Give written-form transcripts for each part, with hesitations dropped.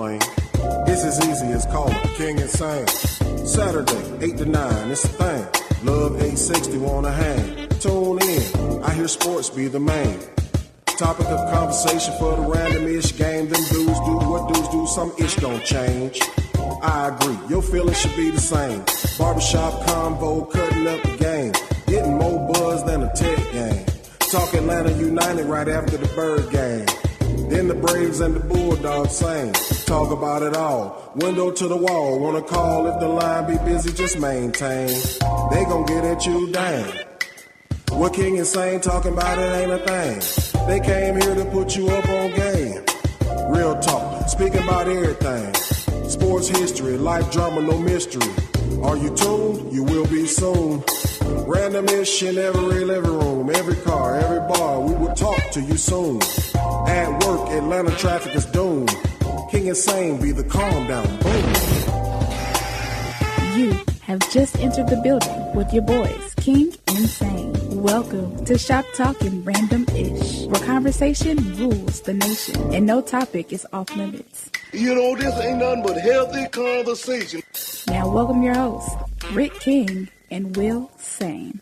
explain. It's as easy as calling King Insane. Saturday, 8 to 9, it's a thing. Love 860, wanna hang. Tune in, I hear sports be the main. Topic of conversation for the random-ish game. Them dudes do what dudes do, some ish don't change. I agree, your feelings should be the same. Barbershop convo, cutting up the game. Getting more buzz than a tech game. Talk Atlanta United right after the Bird game. Then the Braves and the Bulldogs sing. Talk about it all. Window to the wall. Wanna call if the line be busy, just maintain. They gon' get at you, dang. What King Insane talking about, it ain't a thing. They came here to put you up on game. Real talk, speaking about everything. Sports history, life drama, no mystery. Are you tuned? You will be soon. Random-ish in every living room, every car, every bar. We will talk to you soon. At work, Atlanta traffic is doomed. King Insane be the calm down. Boom. You have just entered the building with your boys, King Insane. Welcome to Shop Talking Random-ish, where conversation rules the nation and no topic is off limits. You know, this ain't nothing but healthy conversation. Now welcome your hosts, Rick King and Will Sane.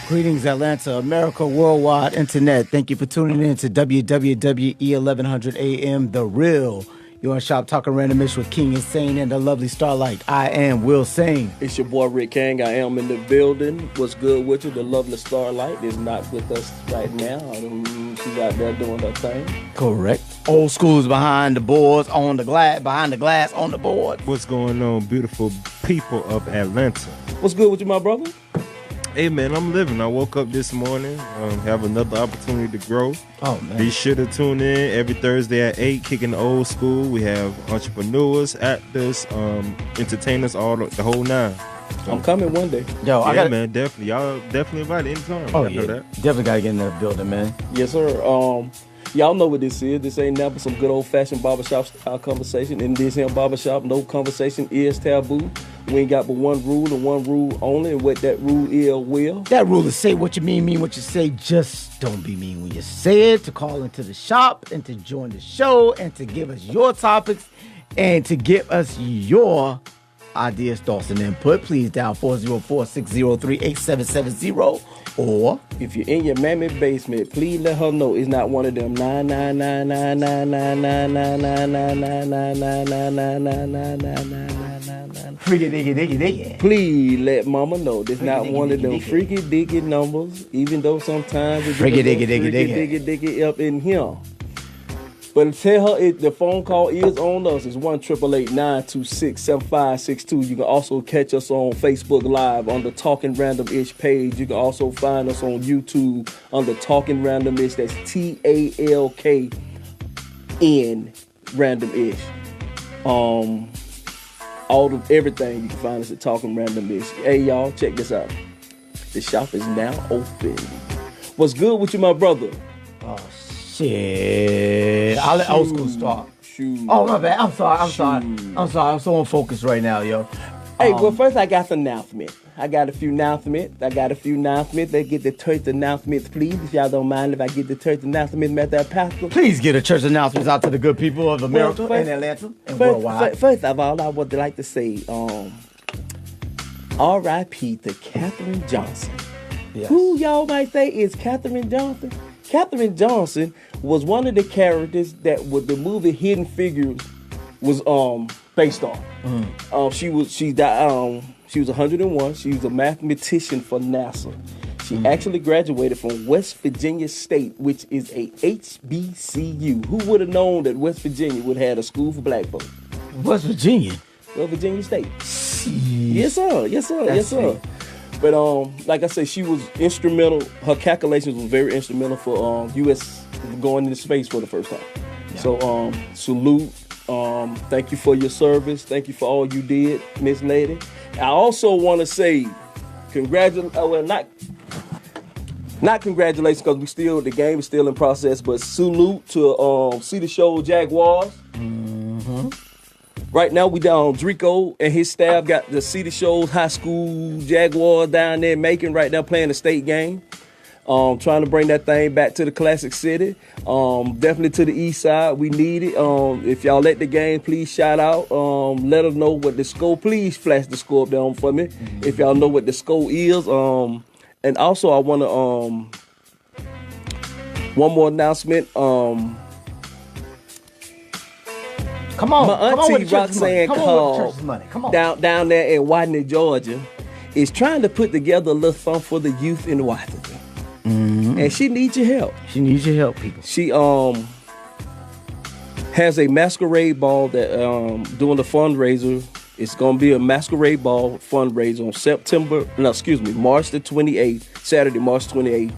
Greetings, Atlanta, America, worldwide, internet. Thank you for tuning in to WWWE 1100 AM, The Real. You're on Shop Talking Randomish with King Insane and the lovely Starlight. I am Will Sane. It's your boy Rick King. I am in the building. What's good with you? The lovely Starlight is not with us right now. She's out there doing her thing. Correct. Old school is behind the boards, on the glass, behind the glass, on the board. What's going on, beautiful people of Atlanta? What's good with you, my brother? Hey, man, I'm living. I woke up this morning, have another opportunity to grow. Oh, man. Be sure to tune in every Thursday at 8, kicking the old school. We have entrepreneurs, actors, entertainers, the whole nine. So, I'm coming one day. Yo, yeah, man, definitely. Y'all definitely invited anytime. Oh, I know yeah. that. Definitely got to get in that building, man. Yes, sir. Y'all know what this is. This ain't never some good old-fashioned barbershop style conversation. In this here barbershop, no conversation is taboo. We ain't got but one rule and one rule only, and what that rule is, will. That rule is say what you mean what you say. Just don't be mean when you say it. To call into the shop and to join the show and to give us your topics and to give us your ideas, thoughts, and input. Please dial 404-603-8770. Or if you're in your mammy basement, please let her know it's not one of them 999999999999999999999999999999999999999999999999999999999. freaky diggy. Please let mama know this not one of them freaky diggy numbers, even though sometimes it's freaky diggy up in here. But tell her the phone call is on us. It's 1-888-926-7562. You can also catch us on Facebook Live on the Talking Random-ish page. You can also find us on YouTube on the Talking Random-ish. That's TALKN Random-ish. Everything you can find us at Talking Random-ish. Hey, y'all, check this out. The shop is now open. What's good with you, my brother? Oh, shit. I'll let old school start. Oh, my bad. I'm sorry. I'm so on focus right now, yo. Hey, well, first I got some announcement. I got a few announcements. Let's get the church announcements, please. If y'all don't mind if I get the church announcements, Mr. Pastor. Please get the church announcements out to the good people of America and Atlanta and worldwide. First of all, I would like to say R.I.P. to Katherine Johnson. Yes. Who y'all might say is Katherine Johnson? Katherine Johnson was one of the characters that the movie Hidden Figures was based on. She was 101. She was a mathematician for NASA. She actually graduated from West Virginia State, which is a HBCU. Who would have known that West Virginia would have had a school for black folks? West Virginia? West Virginia State. Jeez. Yes, sir. But like I said, she was instrumental. Her calculations was very instrumental for U.S. going into space for the first time. Yeah. So salute. Thank you for your service. Thank you for all you did, Miss Lady. I also want to say not congratulations, because the game is still in process, but salute to City Show Jaguars. Mm-hmm. Right now we down Drico and his staff got the City Shows High School Jaguars down there in Macon right now playing the state game. Trying to bring that thing back to the Classic City. Definitely to the east side. We need it. If y'all at the game, please shout out. Let us know what the score. Please flash the score up down for me. If y'all know what the score is. And also I want to one more announcement. Come on, my auntie Roxanne Call down there in Watney, Georgia, is trying to put together a little something for the youth in Washington. And she needs your help. She needs your help, people. She has a masquerade ball that doing the fundraiser. It's gonna be a masquerade ball fundraiser on March the 28th, Saturday, March 28th,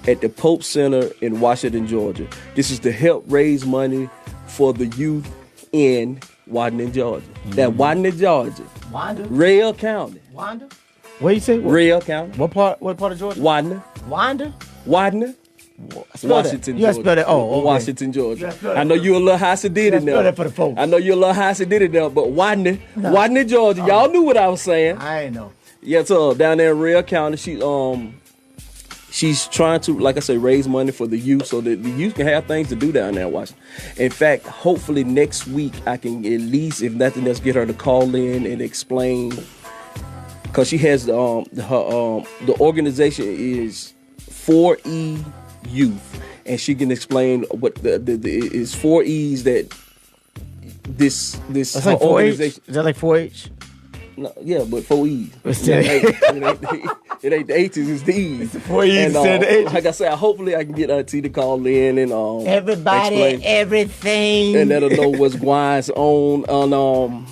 at the Pope Center in Washington, Georgia. This is to help raise money for the youth in Watney, Georgia. That Watney, Georgia. Wanda? Rail County. Wanda? What you say? Rail County. What part of Georgia? Watney. Wanda? Washington, Georgia. You spell that. Oh, okay. Washington, Georgia. I know you're a little high-sedity now. Spell that for the folks. I know you're a little high-sedity now, but Watney, Georgia. Y'all knew what I was saying. I ain't know. Yeah, so down there in Rail County, she's trying to, like I say, raise money for the youth so that the youth can have things to do down there in Washington. In fact, hopefully next week I can at least, if nothing else, get her to call in and explain, because she has the organization is 4E Youth, and she can explain what the is 4 E's that this That's like 4-H? organization. Is that like 4-H? No, yeah, but 4 E's. It ain't the H's, it's the E's. It's the 4 E's And, instead of the H's. like I said, hopefully I can get Auntie to call in and Everybody, explain, everything. and let her know what's going on.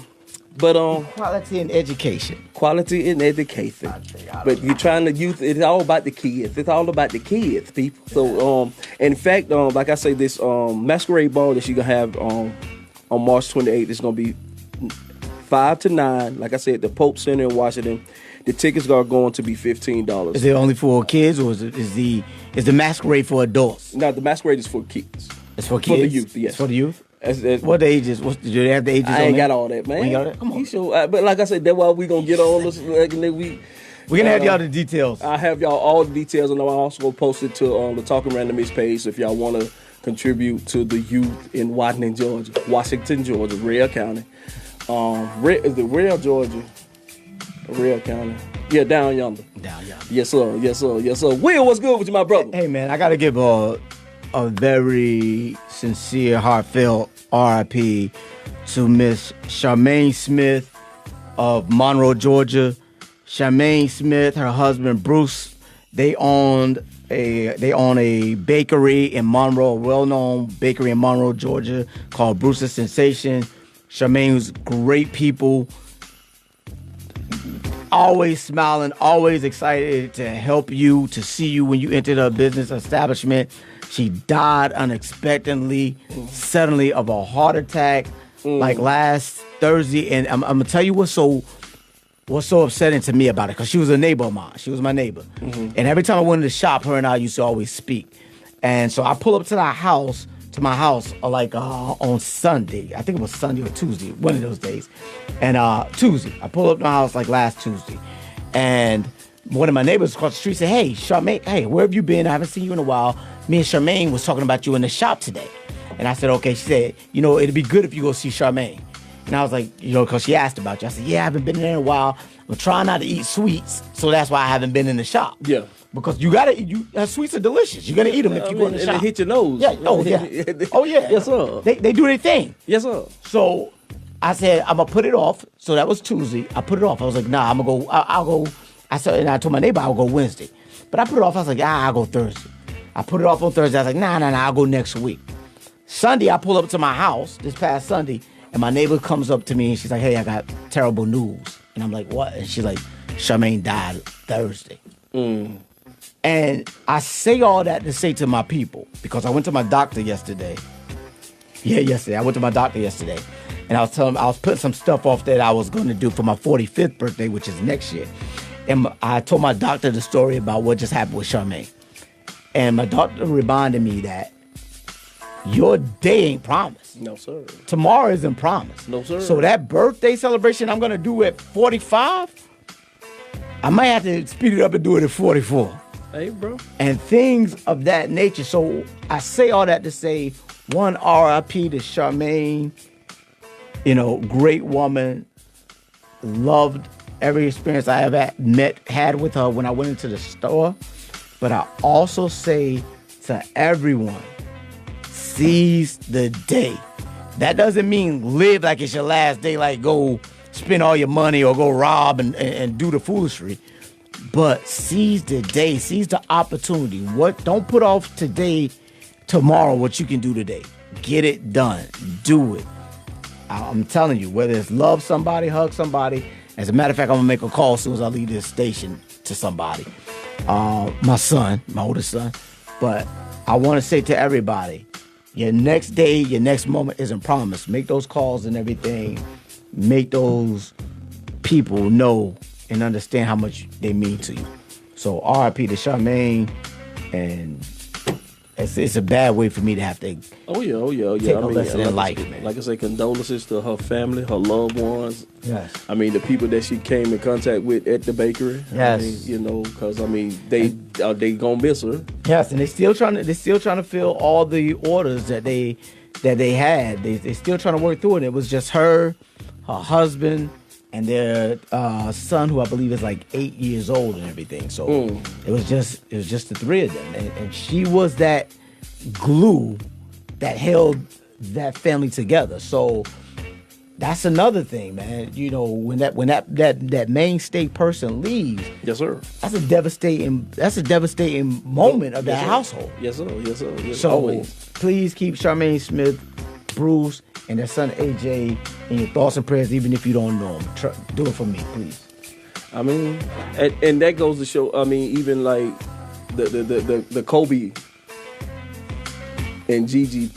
But Quality in education. quality in education. But you're trying to youth. It's all about the kids. It's all about the kids, people. So in fact, like I say, this masquerade ball that she gonna have on March 28th is gonna be 5 to 9. Like I said, the Pope Center in Washington. The tickets are going to be $15. Is it only for kids, or is the masquerade for adults? No, the masquerade is for kids. It's for kids. For the youth, yes. It's for the youth. That's- What the ages? Do they have the ages? I on ain't there? got all that, man. We got it? Come on. You sure, but like I said, that's why we gonna get on this. We're gonna have y'all the details. I have y'all all the details, and I'm also gonna post it to the Talking Random Ish page if y'all want to contribute to the youth in Washington, Georgia, Rail County. Is it Rail, Georgia? Rail County. Yeah, down yonder. Down yonder. Yes, sir. Yes, sir. Yes, sir. Will, what's good with you, my brother? Hey, man, I gotta give a very sincere, heartfelt RIP to Miss Charmaine Smith of Monroe, Georgia. Charmaine Smith, her husband Bruce, they own a bakery in Monroe, a well-known bakery in Monroe, Georgia, called Bruce's Sensation. Charmaine was great people, always smiling, always excited to help you, to see you when you entered her business establishment. She died unexpectedly, suddenly, of a heart attack, like last Thursday. And I'm gonna tell you what's so upsetting to me about it, because she was a neighbor of mine. She was my neighbor. And every time I went to the shop, her and I used to always speak. And so I pull up to my house, on Sunday. I think it was Sunday or Tuesday, one of those days. And Tuesday, I pull up to my house like last Tuesday. And one of my neighbors across the street said, "Hey, Charmaine, hey, where have you been? I haven't seen you in a while. Me and Charmaine was talking about you in the shop today." And I said, "Okay." She said, "It'd be good if you go see Charmaine." And I was like, because she asked about you. I said, "Yeah, I haven't been in there in a while. I'm trying not to eat sweets, so that's why I haven't been in the shop." Yeah. Because you gotta eat. Sweets are delicious. You gotta eat them if you go in the shop. It hit your nose. Yeah. Oh yeah. Oh yeah. Yes, sir. They do their thing. Yes, sir. So I said, I'm gonna put it off. So that was Tuesday. I put it off. I was like, nah, I'm gonna go. I'll go. I said, and I told my neighbor I'll go Wednesday. But I put it off. I was like, I'll go Thursday. I put it off on Thursday. I was like, nah, I'll go next week. Sunday, I pull up to my house this past Sunday, and my neighbor comes up to me and she's like, "Hey, I got terrible news." And I'm like, "What?" And she's like, "Charmaine died Thursday." And I say all that to say to my people, because I went to my doctor yesterday. Yeah, yesterday. I went to my doctor yesterday. And I was putting some stuff off that I was going to do for my 45th birthday, which is next year. And I told my doctor the story about what just happened with Charmaine. And my doctor reminded me that your day ain't promised. No, sir. Tomorrow isn't promised. No, sir. So that birthday celebration I'm going to do at 45, I might have to speed it up and do it at 44. Hey, bro. And things of that nature. So I say all that to say, one, R.I.P. to Charmaine. You know, great woman. Loved every experience I ever had with her when I went into the store. But I also say to everyone, seize the day. That doesn't mean live like it's your last day, like go spend all your money or go rob and do the foolery. But seize the day, seize the opportunity. Don't put off tomorrow what you can do today. Get it done. Do it. I'm telling you, whether it's love somebody, hug somebody. As a matter of fact, I'm gonna make a call as soon as I leave this station to somebody. My son, my oldest son. But I want to say to everybody, your next day, your next moment isn't promised. Make those calls and everything. Make those people know and understand how much they mean to you. So R.I.P. to Charmaine, and it's a bad way for me to have to take a lesson in life, man. Like I say, condolences to her family, her loved ones. Yes. I mean, the people that she came in contact with at the bakery. Yes. I mean, you know, because I mean, they gonna miss her. Yes, and they're still trying to fill all the orders that they had. They're still trying to work through it. It was just her husband, and their son, who I believe is like 8 years old and everything. So it was just the three of them, and she was that glue that held that family together. So that's another thing, man. You know, when that mainstay person leaves, yes, sir. That's a devastating moment of that household. Yes, sir. Yes, sir. Yes, so always. Please keep Charmaine Smith, Bruce, and their son AJ in your thoughts and prayers, even if you don't know them. Do it for me, please. I mean, and that goes to show. I mean, even like the Kobe and Gigi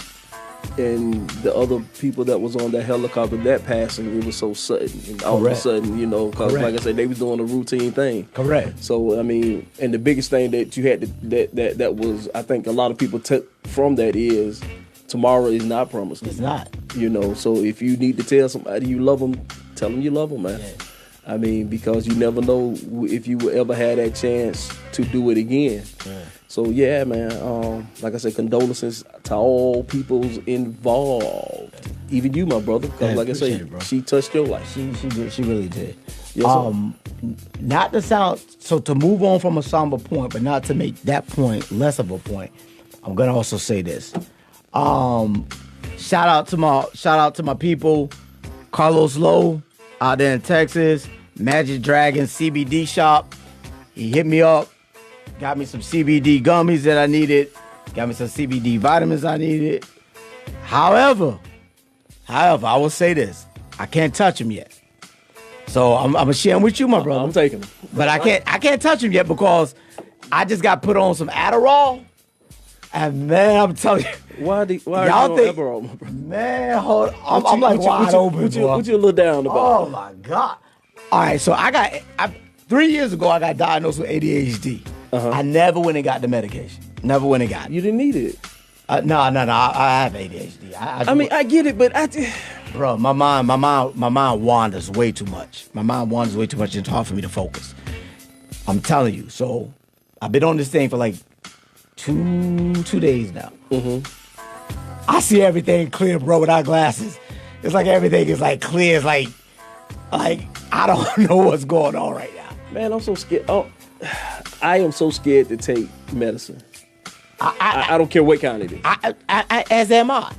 and the other people that was on that helicopter, that passing, it was so sudden. And all of a sudden, you know, because like I said, they was doing a routine thing. Correct. So I mean, and the biggest thing that you had that was, I think a lot of people took from that is, tomorrow is not promised. It's not. You know, so if you need to tell somebody you love them, tell them you love them, man. Yeah. I mean, because you never know if you will ever have that chance to do it again. Yeah. So yeah, man. Like I said, condolences to all people's involved, even you, my brother. Because like I said, she touched your life. She did. She really did. Yes, not to sound so, to move on from a somber point, but not to make that point less of a point. I'm gonna also say this. Shout out to my people, Carlos Lowe out there in Texas, Magic Dragon CBD shop. He hit me up, got me some CBD gummies that I needed, got me some CBD vitamins I needed. However, I will say this: I can't touch them yet. So I'm gonna share them with you, my brother. I'm taking them, but I can't touch them yet because I just got put on some Adderall. And man, I'm telling you, why y'all think, man, hold on. I'm like wide open. What you a little down about? Oh my God! All right, so 3 years ago I got diagnosed with ADHD. I never went and got the medication. Never went and got it. You didn't need it. No. I have ADHD. I mean, I get it, but bro, my mind wanders way too much. My mind wanders way too much. It's hard for me to focus. I'm telling you. So I've been on this thing for like two days now. I see everything clear, bro, without glasses. It's like everything is like clear. It's like I don't know what's going on right now. Man, I'm so scared. Oh, I am so scared to take medicine. I don't care what kind it is. As am I.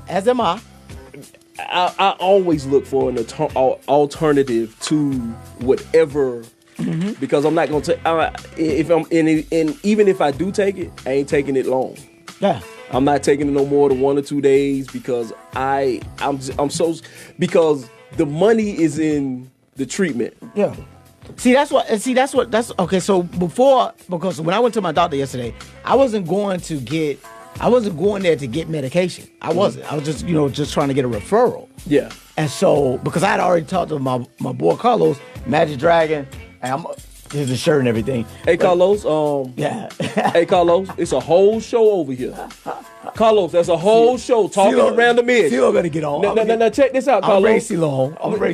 I always look for an alternative to whatever. Because I'm not gonna take. If I'm even if I do take it, I ain't taking it long. Yeah, I'm not taking it no more than 1 or 2 days because because the money is in the treatment. Yeah. That's okay. So because when I went to my doctor yesterday, I wasn't going there to get medication. I wasn't. I was just trying to get a referral. Yeah. And so because I had already talked to my boy Carlos, Magic Dragon. Here's the shirt and everything. Hey, Carlos. Yeah. Hey, Carlos. It's a whole show over here. Carlos, that's a whole show talking around the edge. CeeLo gonna get on. Now, check this out, Carlos. I'm ready,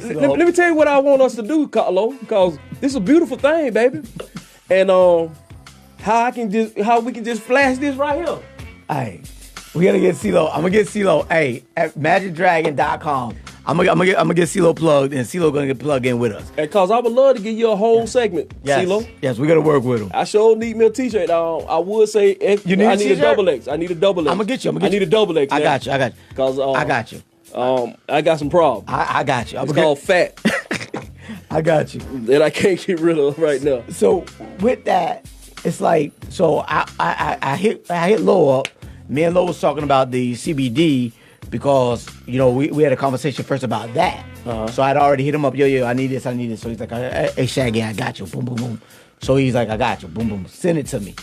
CeeLo. Let me tell you what I want us to do, Carlos, because this is a beautiful thing, baby. And how we can just flash this right here. Hey, we gotta get CeeLo. I'm gonna get CeeLo. Hey, at magicdragon.com. I'm gonna get CeeLo plugged, and CeeLo gonna get plugged in with us. And cause I would love to give you a whole segment, Yes, CeeLo. yes, we gotta work with him. I sure need me a t-shirt. I would say You need I a need t-shirt? a double X. I need a double X. I'm gonna get you. I need a double X. I man. got you. Cause I got you. I got some problems. I got you. It's called fat I got you. that I can't get rid of right now. So with that, it's like, so I hit Lo up. Me and Lo was talking about the CBD because, you know, we had a conversation first about that. So I'd already hit him up. Yo, I need this. So he's like, hey, Shaggy, I got you. Boom, boom, boom. So he's like, I got you. Boom, boom. Send it to me.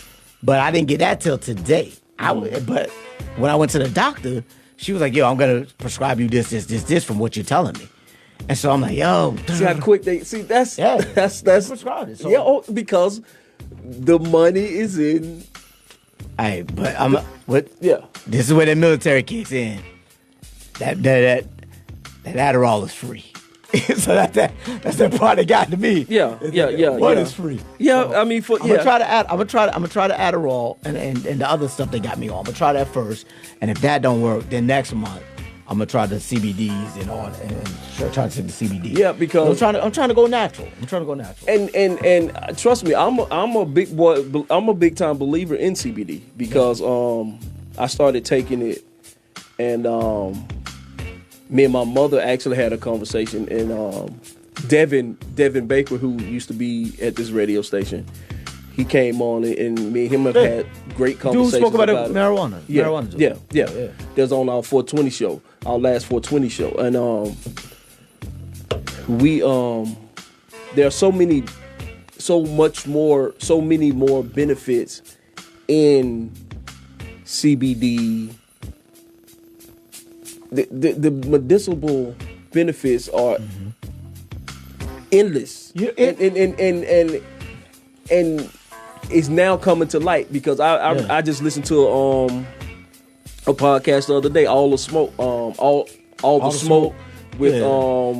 But I didn't get that till today. But when I went to the doctor, she was like, yo, I'm going to prescribe you this from what you're telling me. And so I'm like, yo. See how quick they see that's prescribed it. So. Yeah, because the money is in. Hey, but Yeah. This is where the military kicks in. That Adderall is free. So that's the part that got to me. Yeah. What is free? Yeah, So, I mean I'm gonna try the Adderall and the other stuff they got me on. I'm gonna try that first, and if that don't work, then next month I'm gonna try the CBDs and all, and try to take the CBD. Yeah, because I'm trying to go natural. And trust me, I'm a big time believer in CBD because I started taking it, and me and my mother actually had a conversation, and Devin Baker, who used to be at this radio station, he came on it, and me and him have had great conversations. Dude spoke about it. marijuana. Yeah, marijuana. yeah. That's on our 420 show, our last 420 show, and there are so many more benefits in CBD. The medicinal benefits are endless, and it's now coming to light because I just listened to a podcast the other day, all the smoke, all the smoke with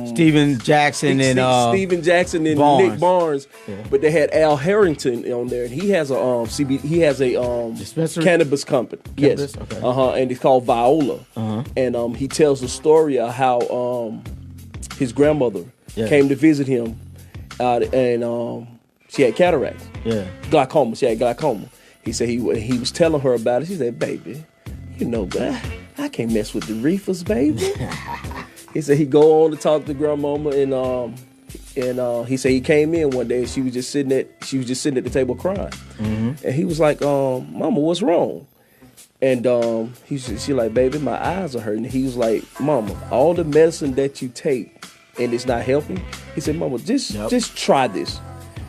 Steven Jackson and Barnes. Nick Barnes, but they had Al Harrington on there, and he has a CBD. He has a dispensary? cannabis company. Cannabis? Yes, Okay. and it's called Viola. And he tells the story of how his grandmother came to visit him, and she had cataracts. Glaucoma. She had glaucoma. He said he was telling her about it. She said, "Baby, you know, I can't mess with the reefers, baby." He said he go on to talk to grandmama, and he said he came in one day and she was just sitting at the table crying, and he was like, "Mama, what's wrong?" And she like, "Baby, my eyes are hurting." He was like, "Mama, all the medicine that you take and it's not helping." He said, "Mama, just try this."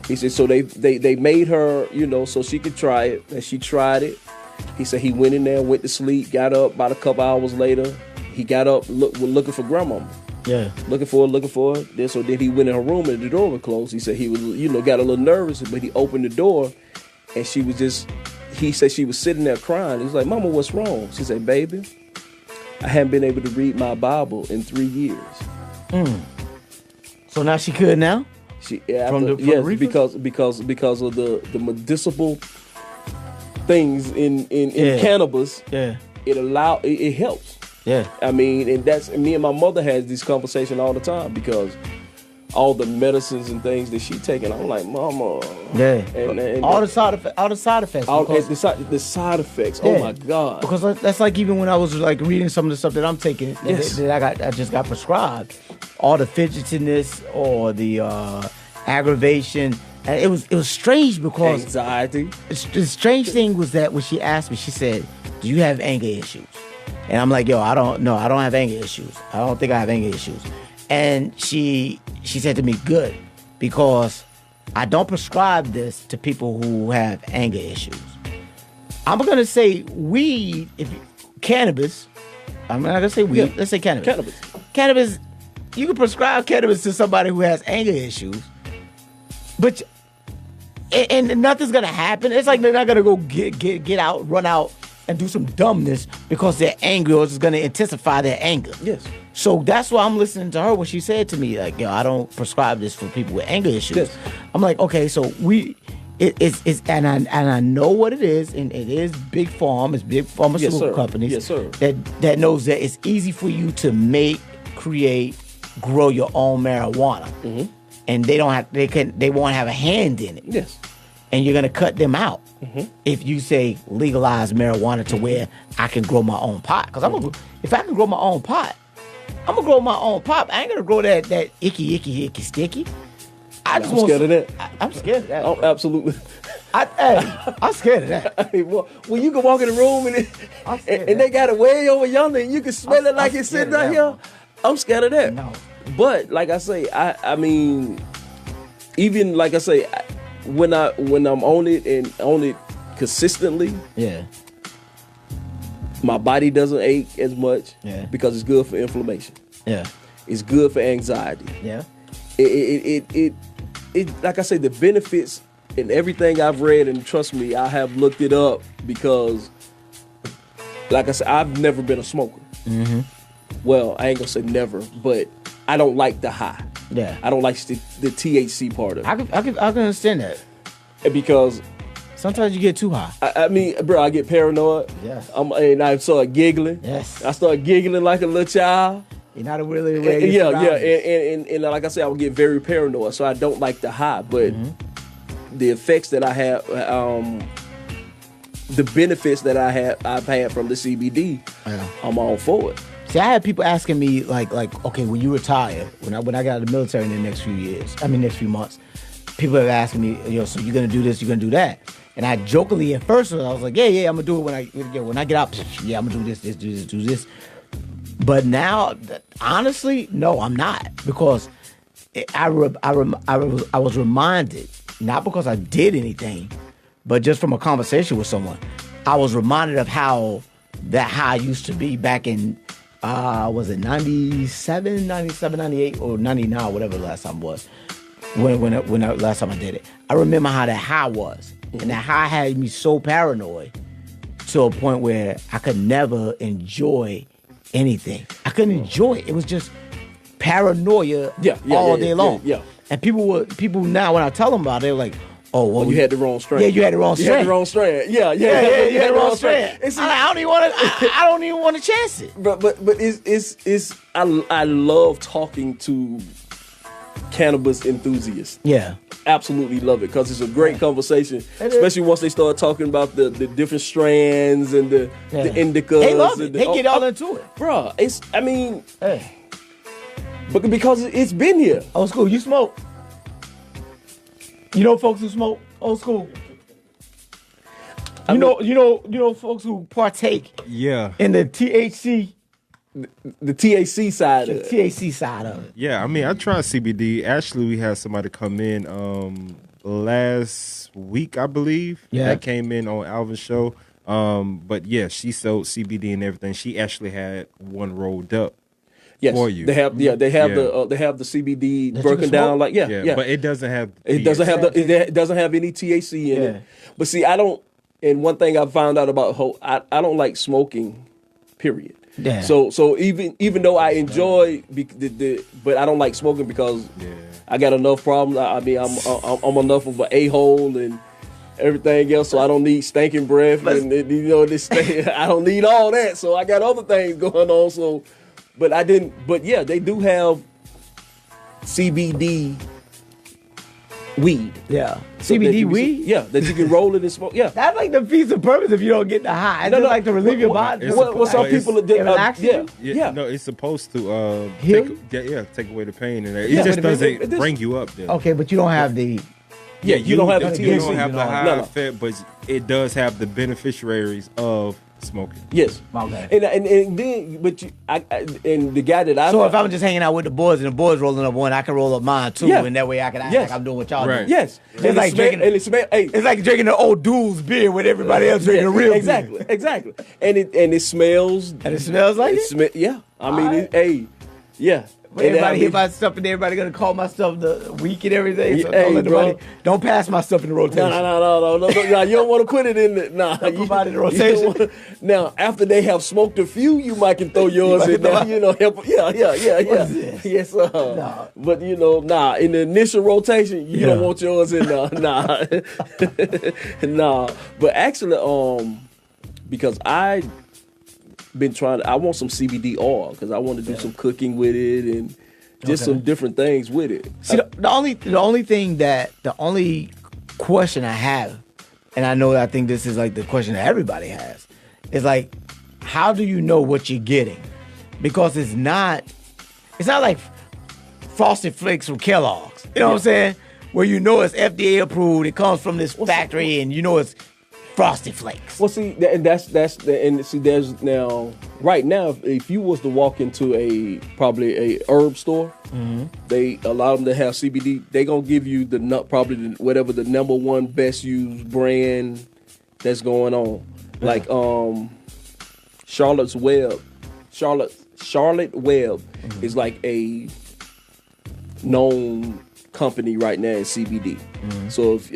He said, so they made her, so she could try it, and she tried it. He said he went in there, went to sleep, got up about a couple hours later. He got up looking for grandmama. Yeah. Looking for her. So then he went in her room and the door was closed. He said he was, got a little nervous, but he opened the door and he said she was sitting there crying. He was like, "Mama, what's wrong?" She said, "Baby, I haven't been able to read my Bible in 3 years." So now she could now? From the because of the medicinal things in cannabis. Yeah. It helps. Yeah. I mean, and me and my mother has this conversation all the time because all the medicines and things that she taking, I'm like, "Mama." Yeah. And all the side effects. The side effects. Oh my God. Because that's like even when I was like reading some of the stuff that I'm taking that I just got prescribed, all the fidgetiness or the aggravation. And it was strange because anxiety. The strange thing was that when she asked me, she said, "Do you have anger issues?" And I'm like, "Yo, I don't have anger issues. I don't think I have anger issues." And she said to me, "Good, because I don't prescribe this to people who have anger issues." I'm gonna say weed, cannabis. I'm not gonna say weed. Yeah. Let's say cannabis. Cannabis, you can prescribe cannabis to somebody who has anger issues, but and nothing's gonna happen. It's like they're not gonna go get out, run out, and do some dumbness because they're angry, or it's gonna intensify their anger. Yes. So that's why I'm listening to her, what she said to me, like, "Yo, I don't prescribe this for people with anger issues." Yes. I'm like, okay, so it's and I know what it is, and it is big farm, it's big pharmaceutical companies Yes, sir. that knows that it's easy for you to make, create, grow your own marijuana, and they won't have a hand in it. Yes. And you're gonna cut them out if you say legalize marijuana to where I can grow my own pot. Because if I can grow my own pot, I'm gonna grow my own pot. I ain't gonna grow that icky sticky. I'm scared of that. I'm scared of that. Oh, absolutely. I'm scared of that. Hey, well, when you can walk in the room and they got it way over yonder and you can smell it like it's sitting right here, I'm scared of that. No. But like I say, I mean, even like I say, when I'm on it and on it consistently, Yeah. my body doesn't ache as much because it's good for inflammation. Yeah. It's good for anxiety. Yeah. It like I say, the benefits and everything I've read, and trust me, I have looked it up because, like I said, I've never been a smoker. Mm-hmm. Well, I ain't gonna say never, but I don't like the high. Yeah. I don't like the THC part of it. I can understand that. Because sometimes you get too high. I mean, bro, I get paranoid. Yes. And I start giggling. Yes. I start giggling like a little child. You're not really Yeah. And like I said, I would get very paranoid, so I don't like the high. But the effects that I have, the benefits that I've had from the CBD, I'm all for it. See, I had people asking me like, okay, when you retire, when I get out of the military in the next few months, people have asked me, so you're gonna do this, you're gonna do that, and I jokingly at first I was like, yeah, I'm gonna do it when I get out. Yeah, I'm gonna do this. But now, honestly, no, I'm not, because I was reminded, not because I did anything, but just from a conversation with someone, I was reminded of how that high used to be back in, was it 97, 98, or 99, whatever the last time was, when last time I did it. I remember how that high was, and that high had me so paranoid to a point where I could never enjoy anything. I couldn't enjoy it. It was just paranoia all day long. Yeah. And people now, when I tell them about it, they're like, oh, well, you had the wrong strain. Yeah, you had the wrong strain. You had the wrong strain. Yeah, you had the wrong strain. I don't even want to chance it. But it's I love talking to cannabis enthusiasts. Yeah. Absolutely love it, because it's a great conversation, especially once they start talking about the different strands and the indicas. They love it. They get all into it. Bro, but because it's been here. Old school, you smoke? You know folks who smoke? Old school. You know folks who partake in the THC. The THC side of it. THC side of it. Yeah, I mean, I tried CBD. Actually, we had somebody come in last week, I believe. Yeah. That came in on Alvin's show. But yeah, she sold CBD and everything. She actually had one rolled up for you. They have the CBD broken down like but it doesn't have it doesn't have any THC in it. But see, I don't. And one thing I found out about I don't like smoking. Period. Yeah. So even though I enjoy but I don't like smoking because I got enough problems. I mean, I'm enough of an a-hole and everything else, so I don't need stinking breath and this thing. I don't need all that. So I got other things going on. So, but I didn't. But yeah, they do have CBD weed. Yeah. CBD weed? Yeah, that you can roll it and smoke. Yeah. That's like the piece of purpose if you don't get the high. It's like to relieve your body. Well, some people relax you? Yeah. No, it's supposed to heal? take away the pain and it just doesn't bring you up there. Okay, but you don't have the you don't have the THC. You don't have the high effect, but it does have the beneficiaries of smoking. Yes. Okay. And then, but and the guy that I if I'm just hanging out with the boys and the boys rolling up one, I can roll up mine too, and that way I can act like I'm doing what y'all do. Yes. It's like drinking. It's like drinking the old dude's beer with everybody else drinking a real beer. Exactly. And it smells. And it smells like it. Yeah. I mean, yeah. Everybody hear my stuff and everybody gonna call my stuff the week and everything. So Hey, don't let bro. nobody, don't pass my stuff in the rotation. No. You don't want to put it in the Don't put mine in the rotation. Now, after they have smoked a few, you might can throw yours in there. Help. Yeah. What is this? Yes, sir. Nah. But in the initial rotation, you don't want yours in there. Nah. Nah. But actually, because I want some CBD oil because I want to do some cooking with it and just some different things with it. See, the only question I have, and I think this is like the question that everybody has, is like, how do you know what you're getting? Because it's not like Frosted Flakes from Kellogg's. You know what I'm saying? Where you know it's FDA approved, it comes from this factory, and you know it's Frosted Flakes. Well, see, there's now right now. If you was to walk into probably a herb store, they allow them to have CBD. They gonna give you whatever the number one best used brand that's going on. Like Charlotte Web is like a known company right now in CBD. So if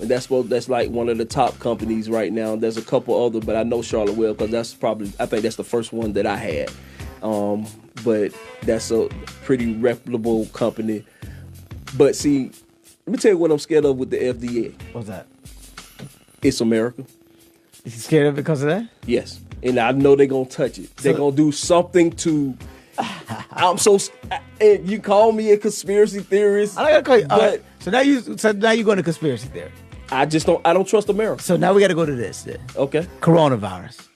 that's like one of the top companies right now. There's a couple other, but I know Charlotte Web because I think that's the first one that I had. But that's a pretty reputable company. But see, let me tell you what I'm scared of with the FDA. What's that? It's America. You scared of it because of that? Yes. And I know they're going to touch it. They're going to do something to... and you call me a conspiracy theorist. I gotta call you. But so now you're going to conspiracy theory. I don't trust America. So now we got to go to this then. Okay. Coronavirus.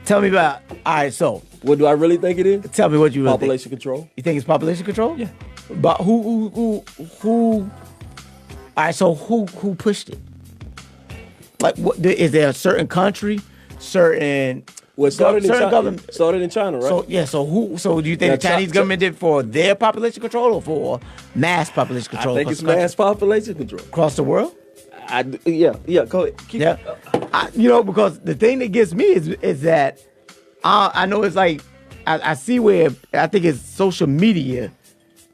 Tell me about. All right. So what do I really think it is? Tell me what you really Population think. control. You think it's population control? Yeah. But who? All right. So who pushed it? Like, what is there a certain country, certain? Well, it started in China. Government. Started in China, right? So yeah. So who? So do you think the Chinese government did for their population control or for mass population control? I think it's mass population control across the world. Yeah. Go ahead. Because the thing that gets me is that I know it's like I see where I think it's social media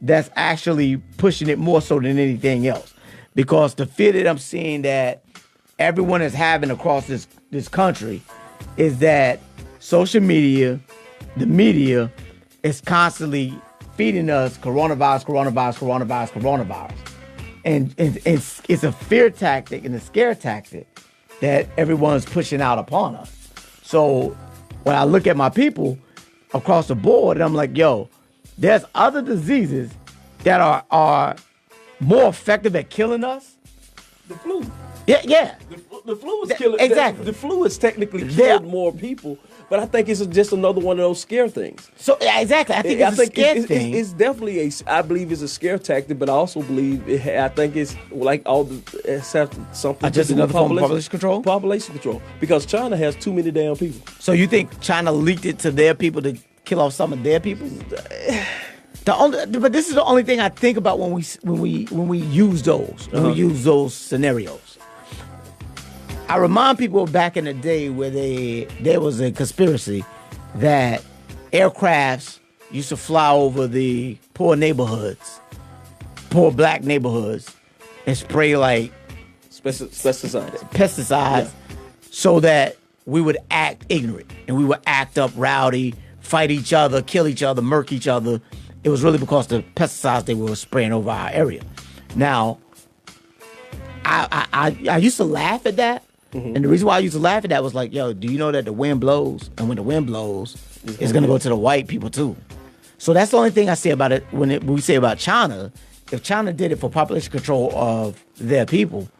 that's actually pushing it more so than anything else. Because the fear that I'm seeing that everyone is having across this country is that social media, the media, is constantly feeding us coronavirus. And it's a fear tactic and a scare tactic that everyone's pushing out upon us. So when I look at my people across the board, I'm like, yo, there's other diseases that are more effective at killing us. The flu. Yeah. The flu is killing. Exactly. The flu has technically killed more people, but I think it's just another one of those scare things. So exactly, I think it's a scare thing. It's definitely I believe it's a scare tactic, but I also believe I think it's like something. Just another form of population control. Population control, because China has too many damn people. So you think China leaked it to their people to kill off some of their people? But this is the only thing I think about when we use those we use those scenarios. I remind people back in the day where there was a conspiracy that aircrafts used to fly over the poor black neighborhoods, and spray like pesticides, so that we would act ignorant and we would act up rowdy, fight each other, kill each other, murk each other. It was really because the pesticides they were spraying over our area. Now, I used to laugh at that. Mm-hmm. And the reason why I used to laugh at that was like, yo, do you know that the wind blows? And when the wind blows, it's going to go to the white people too. So that's the only thing I say about it when we say about China. If China did it for population control of their people,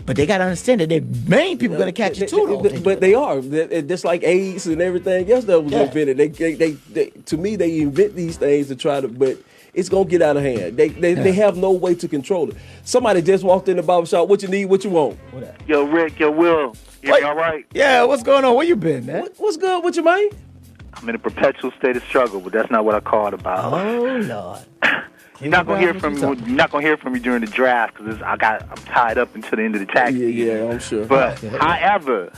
but they got to understand that their main people going to catch it too. But they are. Just like AIDS and everything else that was invented. They to me, they invent these things to try to, but it's going to get out of hand. They have no way to control it. Somebody just walked in the barbershop. What you need, what you want? Yo, Rick, yo, Will. You all right? Yeah, what's going on? Where you been, man? What's good? What you mean? I'm in a perpetual state of struggle, but that's not what I called about. Oh, Lord. You're not gonna hear from me. You're not gonna hear from me during the draft because I'm tied up until the end of the tax season. Yeah, I'm sure. But however,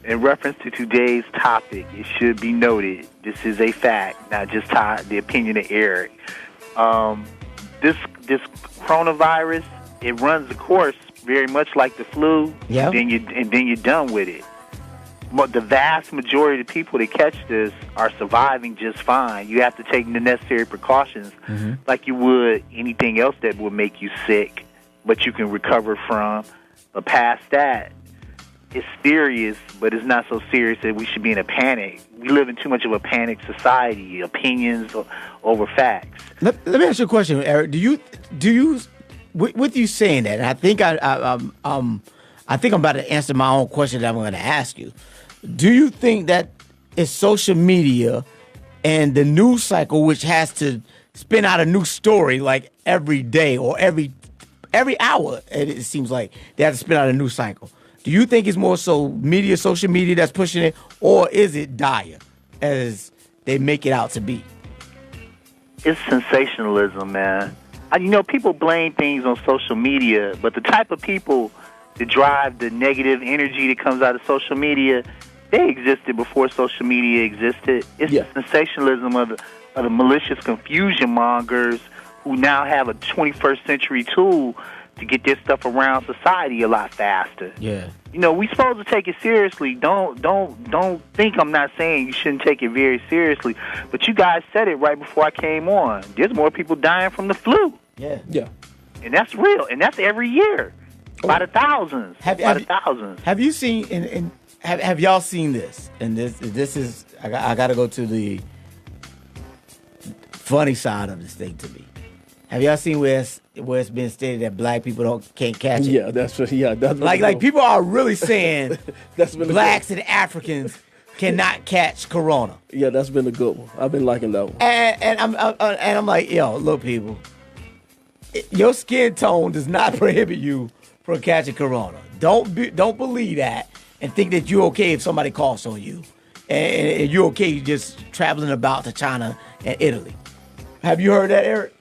In reference to today's topic, it should be noted, this is a fact, not just the opinion of Eric. This coronavirus, it runs the course very much like the flu, yeah. and then you're done with it. But the vast majority of the people that catch this are surviving just fine. You have to take the necessary precautions like you would anything else that would make you sick, but you can recover from. But past that, it's serious, but it's not so serious that we should be in a panic. We live in too much of a panic society, opinions over facts. Let me ask you a question, Eric. Do you, with you saying that, and I think I think I'm about to answer my own question that I'm going to ask you. Do you think that it's social media and the news cycle, which has to spin out a new story like every day or every hour? It seems like they have to spin out a new cycle. Do you think it's more so social media that's pushing it, or is it dire as they make it out to be? It's sensationalism, man. People blame things on social media, but the type of people that drive the negative energy that comes out of social media, they existed before social media existed. It's the sensationalism of the malicious confusion mongers who now have a 21st century tool to get this stuff around society a lot faster. Yeah. We supposed to take it seriously. Don't think I'm not saying you shouldn't take it very seriously. But you guys said it right before I came on. There's more people dying from the flu. Yeah. Yeah. And that's real. And that's every year. By the thousands. Have you seen and have y'all seen this? And this is I got to go to the funny side of this thing to me. Have y'all seen where it's been stated that black people can't catch it? Yeah, that's like people are really saying that's been blacks and Africans cannot catch corona. Yeah, that's been a good one. I've been liking that one. And I'm like, yo, look, people, your skin tone does not prohibit you from catching corona. Don't believe that and think that you're okay if somebody coughs on you, and you're okay just traveling about to China and Italy. Have you heard that, Eric?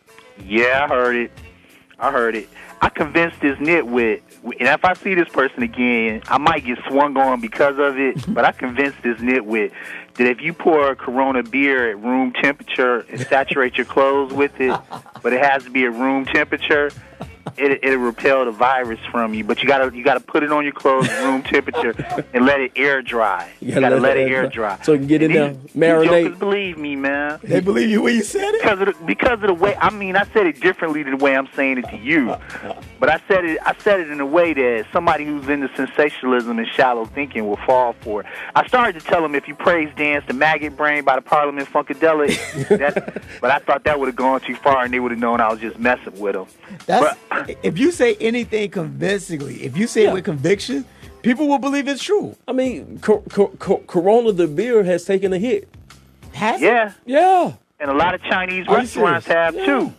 Yeah, I heard it. I convinced this nitwit, and if I see this person again, I might get swung on because of it, but I convinced this nitwit that if you pour a Corona beer at room temperature and saturate your clothes with it, but it has to be at room temperature, it'll repel the virus from you. But you gotta put it on your clothes at room temperature and let it air dry. You gotta let it air dry. So you can get in there, marinate. These jokers believe me, man. They believe you when you said it? Because of the way, I said it differently than the way I'm saying it to you. But I said it in a way that somebody who's into sensationalism and shallow thinking will fall for it. I started to tell them if you praise dance the Maggot Brain by the Parliament Funkadelic, but I thought that would have gone too far and they would have known I was just messing with them. If you say anything convincingly, if you say it with conviction, people will believe it's true. I mean, Corona the beer has taken a hit. Has it? Yeah. And a lot of Chinese restaurants have too.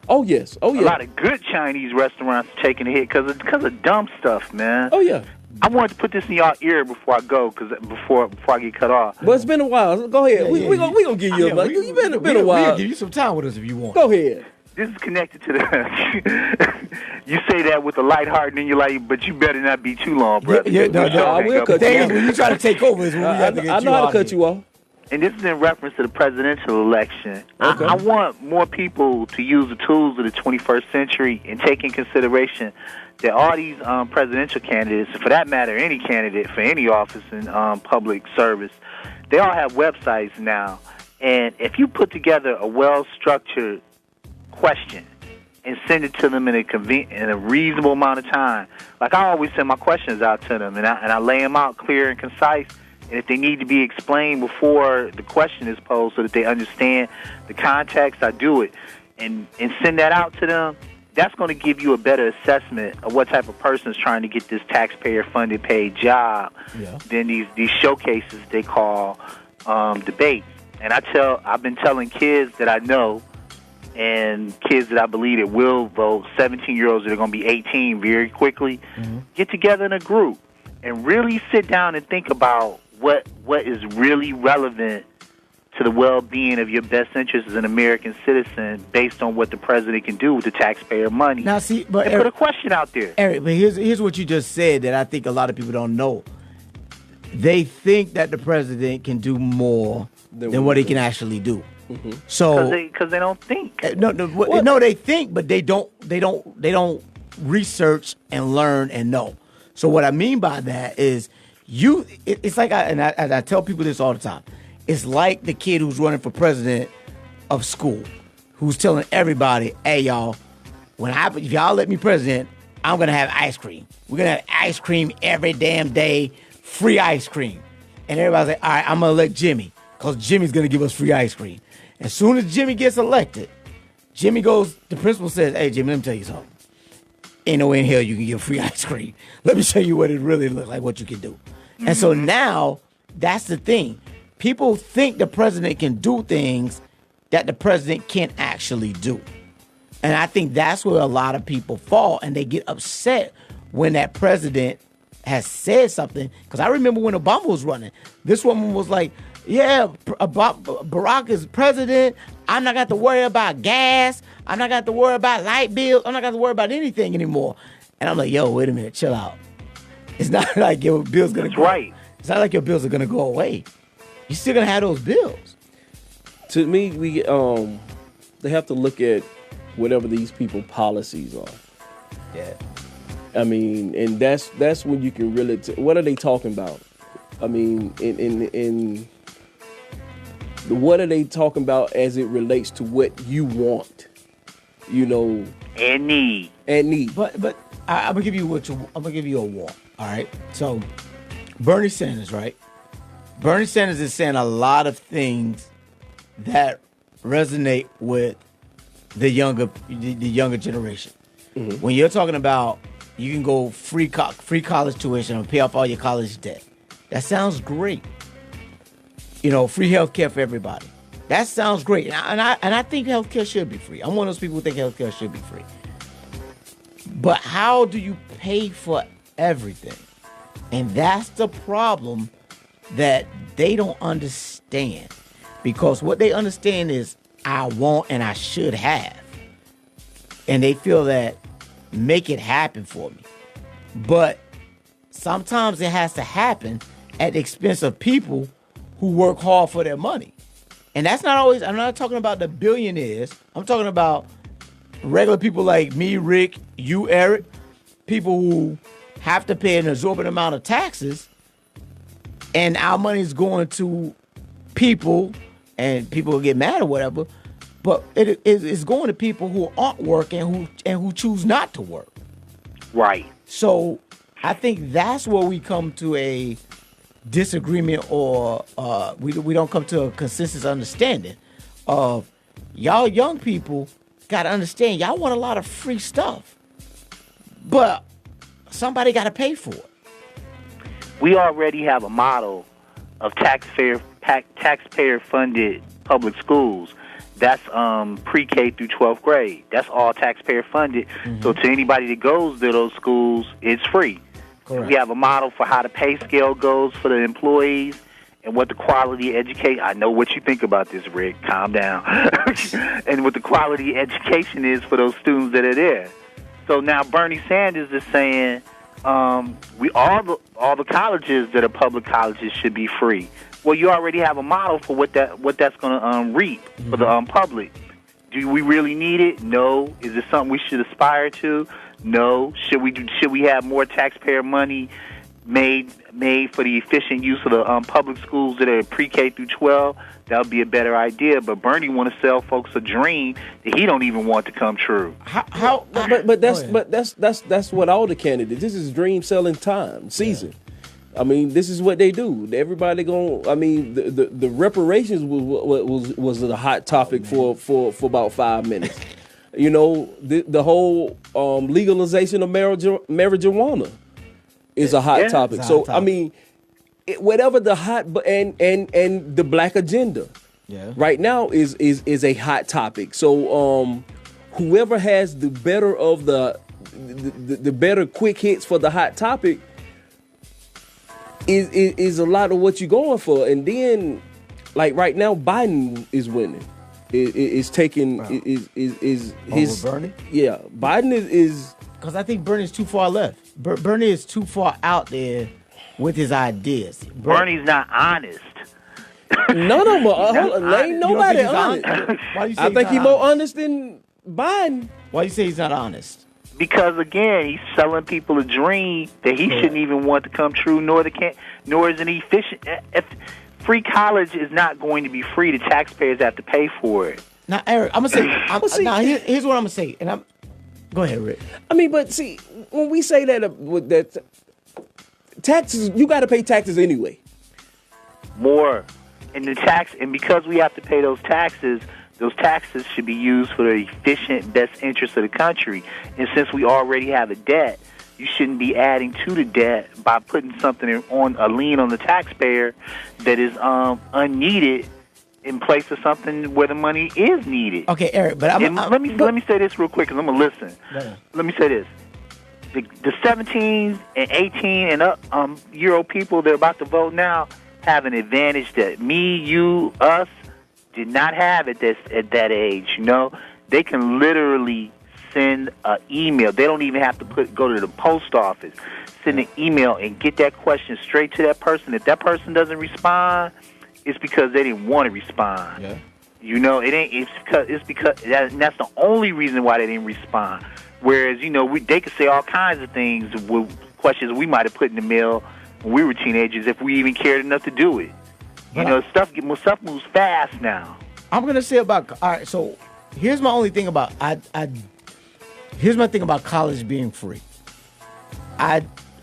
Oh yes. Oh yeah. A lot of good Chinese restaurants are taking a hit because of dumb stuff, man. Oh yeah. I wanted to put this in y'all ear before I go, before I get cut off. But it's been a while. Go ahead. We gonna give you a been a while. We'll give you some time with us if you want. Go ahead. This is connected to the. You say that with a light heart, and then you're like, but you better not be too long, brother. No, I will cut you off. When you try to take over, is when we have to get you I know how to cut you off. And this is in reference to the presidential election. Okay. I want more people to use the tools of the 21st century and take in consideration that all these presidential candidates, for that matter, any candidate for any office in public service, they all have websites now. And if you put together a well-structured question and send it to them in a reasonable amount of time, like I always send my questions out to them, and I lay them out clear and concise. And if they need to be explained before the question is posed so that they understand the context, I do it. And send that out to them. That's going to give you a better assessment of what type of person is trying to get this taxpayer-funded paid job than these showcases they call debates. And I've been telling kids that I know and kids that I believe that will vote, 17-year-olds that are going to be 18 very quickly, get together in a group and really sit down and think about what is really relevant to the well-being of your best interest as an American citizen based on what the president can do with the taxpayer money. Now, see, but and Eric, put a question out there. Eric, but here's what you just said that I think a lot of people don't know. they think that the president can do more than what he can actually do. So because they don't think. No, they think, but they don't research and learn and know. So what I mean by that is it's like I tell people this all the time. It's like the kid who's running for president of school, who's telling everybody, "Hey, y'all, if y'all let me president, I'm gonna have ice cream. We're gonna have ice cream every damn day, free ice cream." And everybody's like, "All right, I'm gonna elect Jimmy, because Jimmy's gonna give us free ice cream." As soon as Jimmy gets elected, the principal says, "Hey, Jimmy, let me tell you something. Ain't no way in hell you can get free ice cream. Let me show you what it really looks like, what you can do." And so now, that's the thing. People think the president can do things that the president can't actually do. And I think that's where a lot of people fall, and they get upset when that president has said something. Because I remember when Obama was running, this woman was like, "Yeah, Barack is president. I'm not got to worry about gas. I'm not got to worry about light bills. I'm not got to worry about anything anymore." And I'm like, "Yo, wait a minute, chill out. It's not like your bills gonna go. Right. It's not like your bills are gonna go away. You're still gonna have those bills." To me, they have to look at whatever these people policies are. Yeah. I mean, and that's when you can really what are they talking about? I mean, what are they talking about as it relates to what you want? And need. But I'm gonna give you a want. All right. So Bernie Sanders, right? Bernie Sanders is saying a lot of things that resonate with the younger generation. Mm-hmm. When you're talking about you can go free college tuition and pay off all your college debt, that sounds great. Free healthcare for everybody. That sounds great, and I think healthcare should be free. I'm one of those people who think healthcare should be free. But how do you pay for everything? And that's the problem that they don't understand. Because what they understand is I want and I should have. And they feel that make it happen for me. But sometimes it has to happen at the expense of people who work hard for their money. And that's not always, I'm not talking about the billionaires. I'm talking about regular people like me, Rick, you, Eric, people who have to pay an exorbitant amount of taxes, and our money is going to people, and people will get mad or whatever, but it's going to people who aren't working and who choose not to work. Right. So I think that's where we come to a disagreement, or we don't come to a consensus understanding of y'all young people got to understand y'all want a lot of free stuff, but somebody got to pay for it. We already have a model of taxpayer funded public schools. That's pre-K through 12th grade. That's all taxpayer funded. Mm-hmm. So to anybody that goes to those schools, it's free. Correct. We have a model for how the pay scale goes for the employees and what the quality education. I know what you think about this, Rick. Calm down. And what the quality education is for those students that are there. So now Bernie Sanders is saying all the colleges that are public colleges should be free. Well, you already have a model for what that's going to reap for the public. Do we really need it? No. Is it something we should aspire to? No. Should we have more taxpayer money made for the efficient use of the public schools that are pre-K through 12? That would be a better idea. But Bernie want to sell folks a dream that he don't even want to come true. But that's what all the candidates. This is dream selling season. Yeah. I mean, this is what they do. Everybody the reparations was the hot topic for about 5 minutes. The whole legalization of marijuana is a hot topic. So I mean, whatever the hot and the black agenda, right now is a hot topic. So whoever has the better of the better quick hits for the hot topic is a lot of what you're going for. And then, like right now, Biden is winning. Is taking is his Bernie? Yeah, Biden is because I think Bernie's too far left. Bernie is too far out there with his ideas. Bernie's not honest. None of them are. Ain't nobody honest. Why you say I think he's more honest than Biden. Why you say he's not honest? Because again, he's selling people a dream that he shouldn't even want to come true, nor is it efficient. If free college is not going to be free, the taxpayers have to pay for it. Now, Eric, I'm gonna say. Here's what I'm gonna say, and go ahead, Rick. I mean, but see, when we say that taxes, you got to pay taxes anyway. More, and because we have to pay those taxes should be used for the efficient, best interest of the country. And since we already have a debt, you shouldn't be adding to the debt by putting something on a lien on the taxpayer that is unneeded in place of something where the money is needed. Okay, Eric, but let me say this real quick because I'm gonna listen. Let me say this: the 17 and 18 and up year old people that are about to vote now have an advantage that me, you, us did not have at that age. You know, they can literally send an email. They don't even have to go to the post office. Send an email and get that question straight to that person. If that person doesn't respond, it's because they didn't want to respond. Yeah. You know, it's because that's the only reason why they didn't respond. Whereas, you know, they could say all kinds of things with questions we might have put in the mail when we were teenagers if we even cared enough to do it. You know, stuff moves fast now. I'm gonna say all right. So here's my only thing about here's my thing about college being free.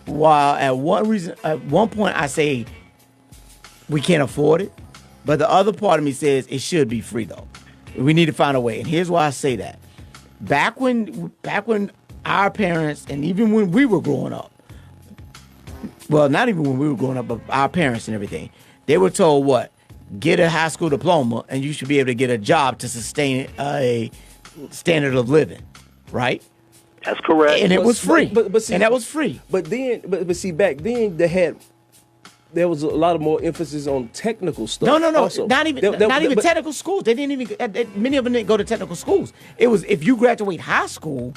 While at one point I say we can't afford it, but the other part of me says it should be free though. We need to find a way, and here's why I say that. Back when our parents and even when we were growing up, well, not even when we were growing up, but our parents and everything, they were told what? Get a high school diploma and you should be able to get a job to sustain a standard of living, right? That's correct. And it was free. But see, and that was free. But see, back then there was a lot of more emphasis on technical stuff. No. Also. Not even technical schools. They didn't even. Many of them didn't go to technical schools. It was if you graduate high school,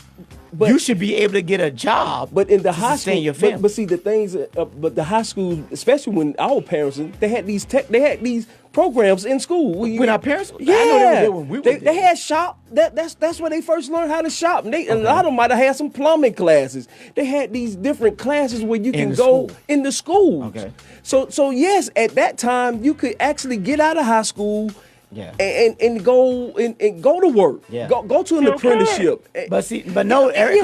you should be able to get a job. But in the high sustain school, your family. but see the things. But the high school, especially when our parents, they had these programs in school. When our parents, yeah, I know they were there when we were there. They had shop. That's where they first learned how to shop. And a lot of them might have had some plumbing classes. They had these different classes where you can go in the schools. Okay. So yes, at that time you could actually get out of high school. Yeah. And go to work. Yeah. Go to an apprenticeship. But no, Eric,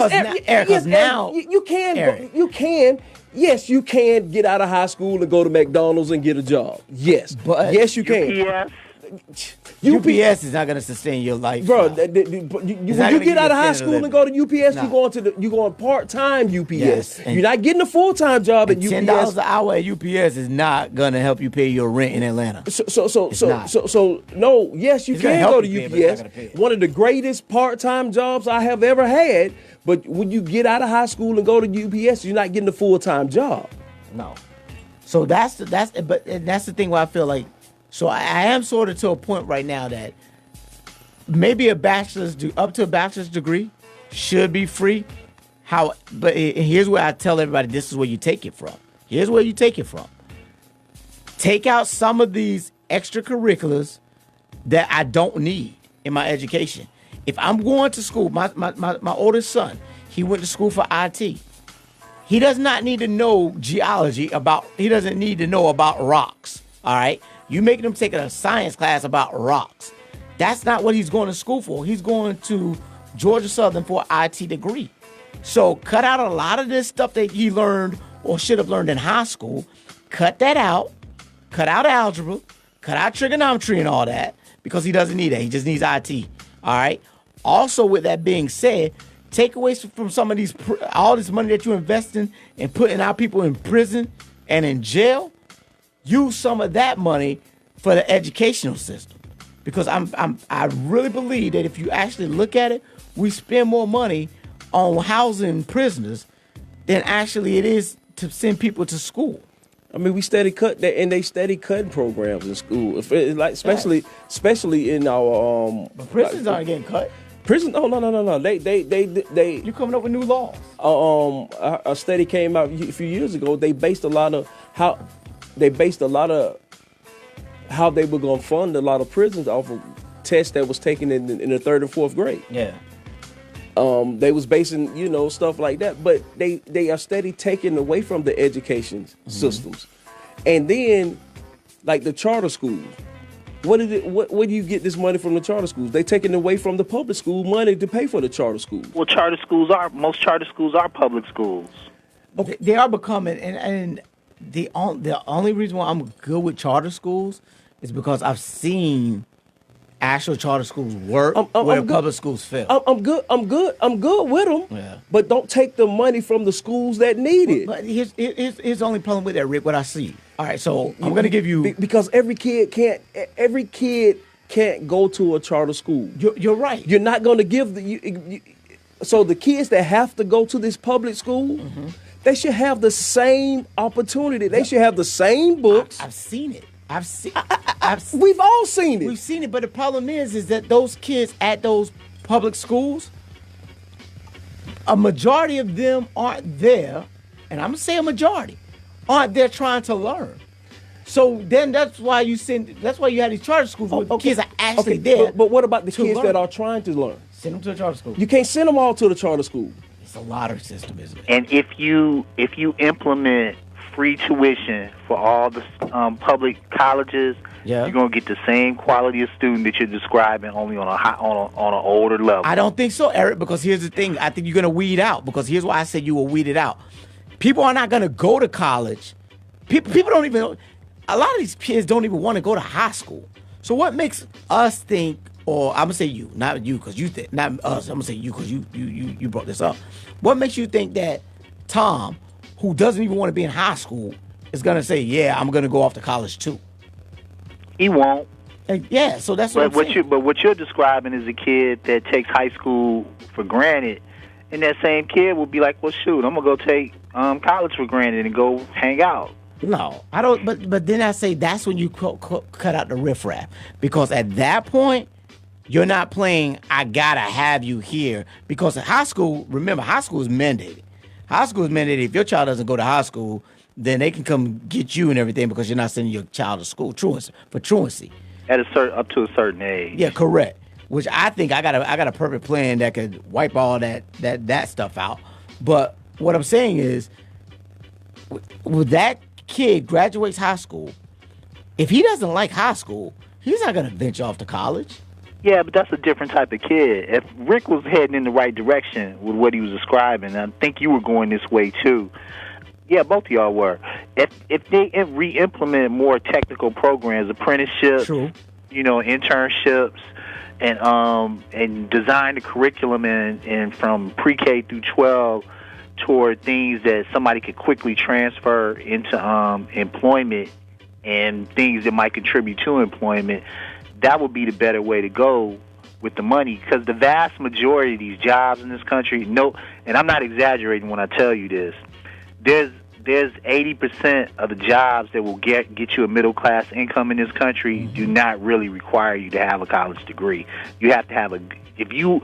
because now you can. Eric. You can. Yes, you can get out of high school and go to McDonald's and get a job. Yes, but yes, you can. UPS is not going to sustain your life, bro. When you get out of high school and go to UPS, you going part-time UPS. Yes, you're not getting a full-time job at UPS. $10 an hour at UPS is not going to help you pay your rent in Atlanta. So no. Yes, you can go to UPS. One of the greatest part-time jobs I have ever had. But when you get out of high school and go to UPS, you're not getting a full-time job. No. So that's the thing where I feel like. So I am sort of to a point right now that maybe up to a bachelor's degree should be free. But here's where I tell everybody this is where you take it from. Here's where you take it from. Take out some of these extracurriculars that I don't need in my education. If I'm going to school, my oldest son, he went to school for IT. He does not need to know geology he doesn't need to know about rocks. All right. You making him take a science class about rocks. That's not what he's going to school for. He's going to Georgia Southern for an IT degree. So cut out a lot of this stuff that he learned or should have learned in high school. Cut that out. Cut out algebra. Cut out trigonometry and all that because he doesn't need that. He just needs IT. All right. Also, with that being said, take away from some of all this money that you're investing and putting our people in prison and in jail. Use some of that money for the educational system, because I really believe that if you actually look at it, we spend more money on housing prisoners than actually it is to send people to school. I mean, we steady cut that, and they steady cutting programs in school. Especially in our But prisons aren't getting cut. Prison? Oh no. They. You coming up with new laws? A study came out a few years ago. They based a lot of how they were going to fund a lot of prisons off of tests that was taken in the 3rd and 4th grade. Yeah. They was basing, stuff like that, but they are steady taking away from the education systems, and then like the charter schools. What do you get this money from the charter schools? They taking away from the public school money to pay for the charter schools. Well, most charter schools are public schools. Okay. They are becoming, and the only reason why I'm good with charter schools is because I've seen actual charter schools work where public schools fail. I'm good with them. Yeah. But don't take the money from the schools that need it. But here's the only problem with that, Rick. What I see. All right, so I'm gonna give you because every kid can't go to a charter school. You're right. You're not gonna give so the kids that have to go to this public school, they should have the same opportunity. They should have the same books. I've seen it. We've all seen it. We've seen it, but the problem is that those kids at those public schools, a majority of them aren't there, and I'm gonna say a majority aren't there trying to learn. So then that's why you have these charter schools where the kids are actually there. But what about the kids learn. that are trying to learn? Send them to a charter school. You can't send them all to the charter school. It's a lottery system, isn't it? And if you implement free tuition for all the public colleges, you're gonna get the same quality of student that you're describing, only on an older level. I don't think so, Eric. Because here's the thing: I think you're gonna weed out. Because here's why I said you will weed it out. People are not gonna go to college. People don't even. A lot of these kids don't even want to go to high school. So what makes us think? Or I'm gonna say you, not you, because you think, not us. I'm gonna say you because you brought this up. What makes you think that Tom, who doesn't even want to be in high school, is gonna say, "Yeah, I'm gonna go off to college too"? He won't. And yeah, so that's what I'm saying. But what you're describing is a kid that takes high school for granted, and that same kid will be like, "Well, shoot, I'm gonna go take college for granted and go hang out." No, I don't. But then I say that's when you cut out the riffraff, because at that point you're not playing. I gotta have you here, because at high school, remember, high school is mandated. High school is mandated. If your child doesn't go to high school, then they can come get you and everything because you're not sending your child to school. Truancy. Up to a certain age. Yeah, correct. Which I think I got a perfect plan that could wipe all that stuff out. But what I'm saying is, with that kid graduates high school, if he doesn't like high school, he's not going to venture off to college. Yeah, but that's a different type of kid. If Rick was heading in the right direction with what he was describing, I think you were going this way too. Yeah, both of y'all were. If they re-implement more technical programs, apprenticeships, True. Internships, and design the curriculum and from pre-K through 12 toward things that somebody could quickly transfer into employment and things that might contribute to employment, that would be the better way to go with the money, because the vast majority of these jobs in this country, and I'm not exaggerating when I tell you this, there's 80% of the jobs that will get you a middle class income in this country do not really require you to have a college degree. You have to have if you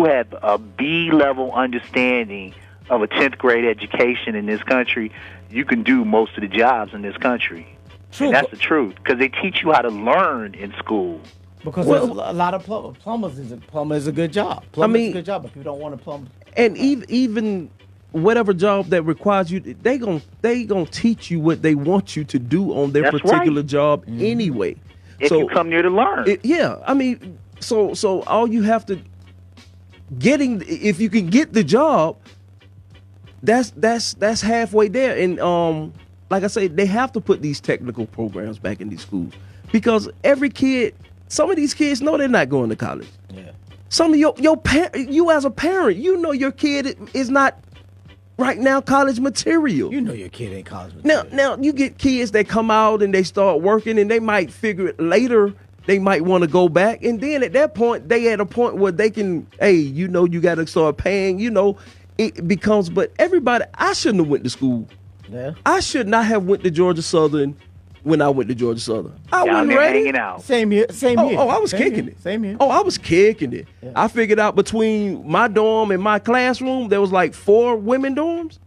have a B level understanding of a 10th grade education in this country, you can do most of the jobs in this country. True. And that's the truth, because they teach you how to learn in school. Because there's a lot of plumber is a good job. Plumber is a good job, but people don't want to plumb. And even whatever job that requires you, they gonna teach you what they want you to do on their That's particular right. job anyway. If you come here to learn. So all you have to if you can get the job, that's halfway there. And like I say, they have to put these technical programs back in these schools, because some of these kids know they're not going to college. Yeah. Some of you as a parent, your kid is not right now college material. You know your kid ain't college material. Now you get kids that come out and they start working, and they might figure it later they might want to go back, and then at that point they at a point where they can, you got to start paying. It becomes. But everybody, I shouldn't have went to school. Yeah. I should not have went to Georgia Southern when I went to Georgia Southern. I Down wasn't there ready. hanging out. Same here. Oh, I was Same kicking here. it. Same here. Oh, I was kicking it. Yeah. I figured out between my dorm and my classroom, there was like 4 women dorms.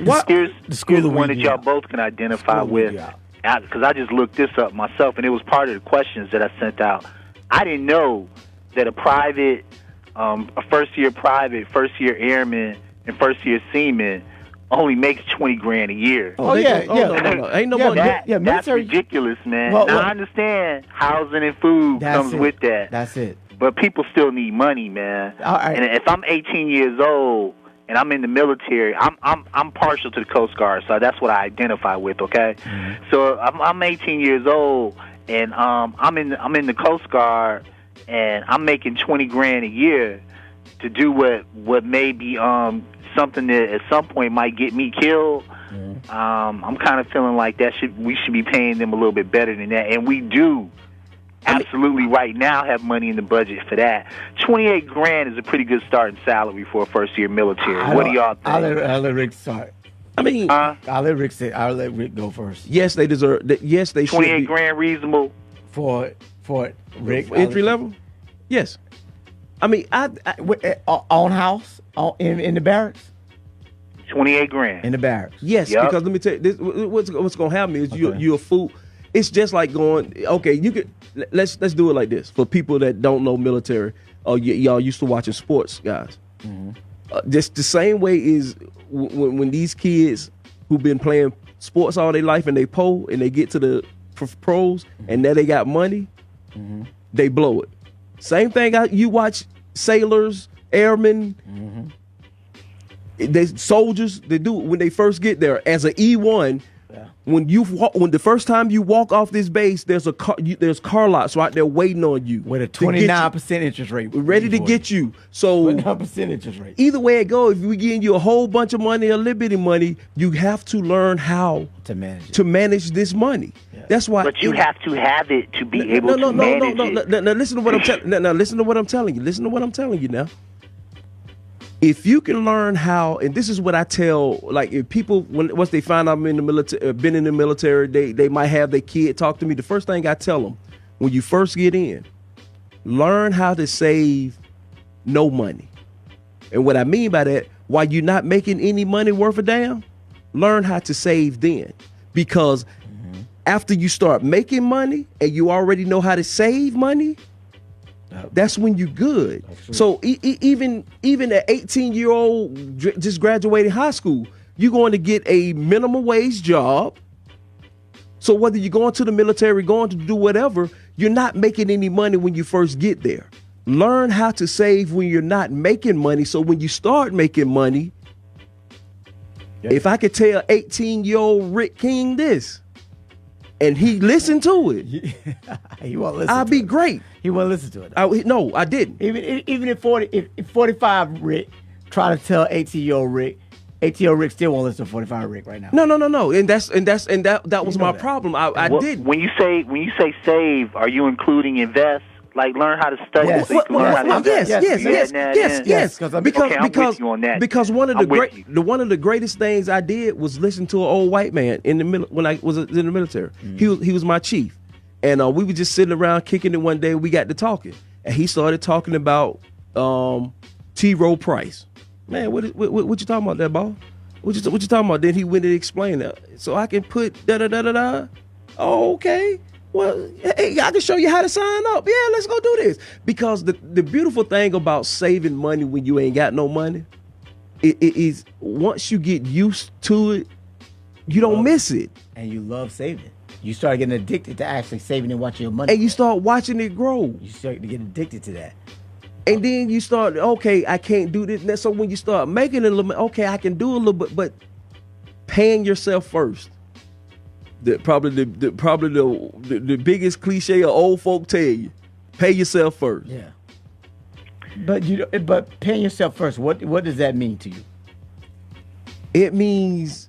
What? Here's school of one that weed y'all out. both can identify School of with. weed out. Because I just looked this up myself, and it was part of the questions that I sent out. I didn't know that a private, a first-year private, first-year airman, and first-year seaman only makes $20,000 a year. Oh, they yeah, go- yeah. no. Ain't no Yeah, money. that- That's military- ridiculous, man. Well, now, well- I understand housing and food That's comes it. with that. That's it. But people still need money, man. All right. And if I'm 18 years old and I'm in the military, I'm partial to the Coast Guard, so that's what I identify with. Okay, so I'm 18 years old and I'm in the Coast Guard and I'm making $20,000 a year to do what may be something that at some point might get me killed. I'm kind of feeling like we should be paying them a little bit better than that, and we do. Absolutely, right now have money in the budget for that. $28,000 is a pretty good starting salary for a first-year military. What do y'all think? I'll let Rick start. I mean, I'll let Rick go first. yes, they deserve. Yes, they should. $28,000 reasonable. For Rick. Entry level. Yes. I mean, On house in the barracks. $28,000. In the barracks. yes, Yup. because let me tell you, this, what's going to happen is Okay. you're a fool. It's just like going. Okay, you could let's do it like this for people that don't know military. Y'all used to watching sports, guys. Just the same way is when these kids who've been playing sports all their life and they get to the pros and now they got money, they blow it. Same thing. You watch sailors, airmen, they soldiers. They do when they first get there as an E1. When the first time you walk off this base, there's car lots right there waiting on you With a to get you, 29% interest rate. ready to get you. So 29% interest rate. either way it goes, if we getting you a whole bunch of money, a little bit of money, you have to learn how To manage it. to manage this money. That's why. But you have to have it to be able to manage it. Now listen to what I'm telling. Now listen to what I'm telling you. Listen to what I'm telling you now. If you can learn how, and this is what I tell, like if people once they find out I'm in the military, been in the military, they might have their kid talk to me. The first thing I tell them when you first get in, learn how to save no money. And what I mean by that, while you're not making any money worth a damn, learn how to save then, because after you start making money and you already know how to save money, that's when you're good. So even an 18-year-old just graduated high school, you're going to get a minimum wage job. So whether you're going to the military, going to do whatever, you're not making any money when you first get there. Learn how to save when you're not making money. So when you start making money, if I could tell 18-year-old Rick King this, and he listened to it, He won't listen. I'd to be it. great. He won't listen to it. No, I didn't. Even if 45 Rick try to tell 18-year-old Rick, 18-year-old Rick still won't listen to 45 Rick right now. No. And that was know my that. problem. I did. When you say save, are you including invest? Like learn how to study Yes. so you can learn how to invest. Yes. Because I'm with you on that. Because one of I'm with one of the greatest things I did was listen to an old white man in the when I was in the military. He was my chief, and we were just sitting around kicking it one day. We got to talking, and he started talking about T. Rowe Price. Man, what you talking about, that ball? What you talking about? Then he went and explained that, so I can put da da da da da. Oh, okay. Well, hey, I can show you how to sign up. Yeah, let's go do this. Because the beautiful thing about saving money when you ain't got no money, it is once you get used to it, you don't miss it. And you love saving. You start getting addicted to actually saving and watching your money. And you start watching it grow. You start to get addicted to that. And then you start, okay, I can't do this. And so when you start making it a little bit, okay, I can do a little bit, but paying yourself first. Probably the biggest cliche of old folk tell you, pay yourself first. Yeah. But paying yourself first, what does that mean to you? It means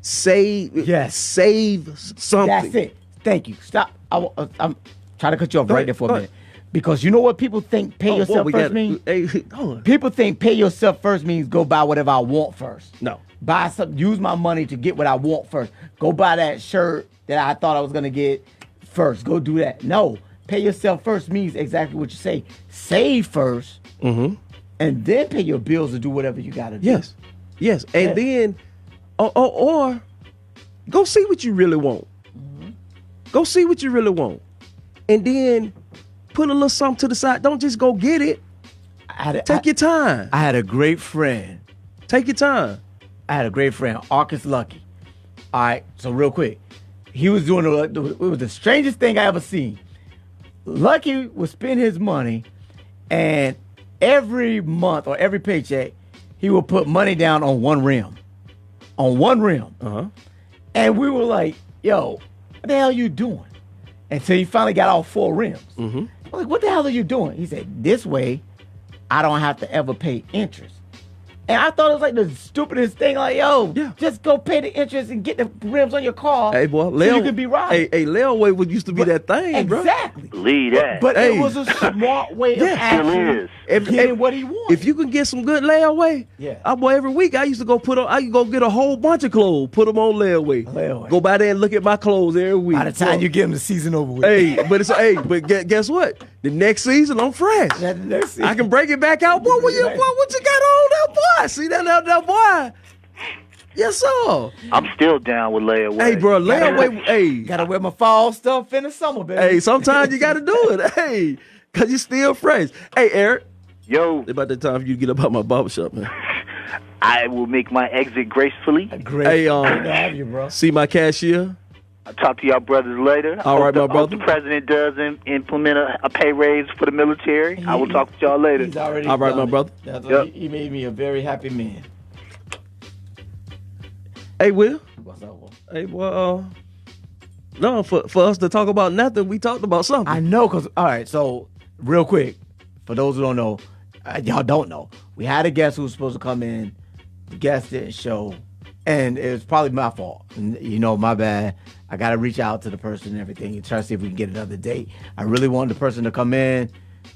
save. Yes. Save something. That's it. Thank you. Stop. I'm trying to cut you off right there for a minute. Because you know what people think pay yourself first means? Hey, hold on. People think pay yourself first means go buy whatever I want first. No. Buy something, use my money to get what I want first. Go buy that shirt that I thought I was gonna get first. Go do that. No, pay yourself first means exactly what you say. Save first, and then pay your bills or do whatever you gotta do. Yes. And then, or go see what you really want. Go see what you really want. And then put a little something to the side. Don't just go get it. Take your time. I had a great friend. Take your time. I had a great friend, Arcus Lucky. All right, so real quick. He was doing it was the strangest thing I ever seen. Lucky would spend his money, and every month or every paycheck, he would put money down on one rim. On one rim. And we were like, yo, what the hell are you doing? Until he finally got all 4 rims. I'm like, what the hell are you doing? He said, this way, I don't have to ever pay interest. And I thought it was like the stupidest thing. Like, yo, just go pay the interest and get the rims on your car. Hey, boy, so you can be right. Hey, layaway used to be that thing, bro. Exactly. Believe that. But it was a smart way of actually getting what he wanted. If you can get some good layaway, every week I used to go get a whole bunch of clothes, put them on layaway. Go by there and look at my clothes every week. By the time you get them the season over with. But guess what? The next season I'm fresh. I can break it back out. Boy, what you got on there, boy? See that boy? Yes, sir. I'm still down with layaway. Hey, bro, layaway. Hey, gotta wear my fall stuff in the summer, baby. Hey, sometimes you gotta do it. Hey, cause you still fresh. Hey, Eric. Yo. It's about that time for you to get up out my barbershop, man. I will make my exit gracefully. Hey, good to have you, bro. See my cashier. I'll talk to y'all brothers later. All right, my hope brother. the president does implement a pay raise for the military. I will talk to y'all later. He's already all right, my brother. He made me a very happy man. Hey, Will. What's up, Will? Hey, well, no, for us to talk about nothing, we talked about something. I know, because, all right, so real quick, for those who don't know, y'all don't know, we had a guest who was supposed to come in. The guest didn't show, and it was probably my fault. And, my bad. I got to reach out to the person and everything and try to see if we can get another date. I really wanted the person to come in.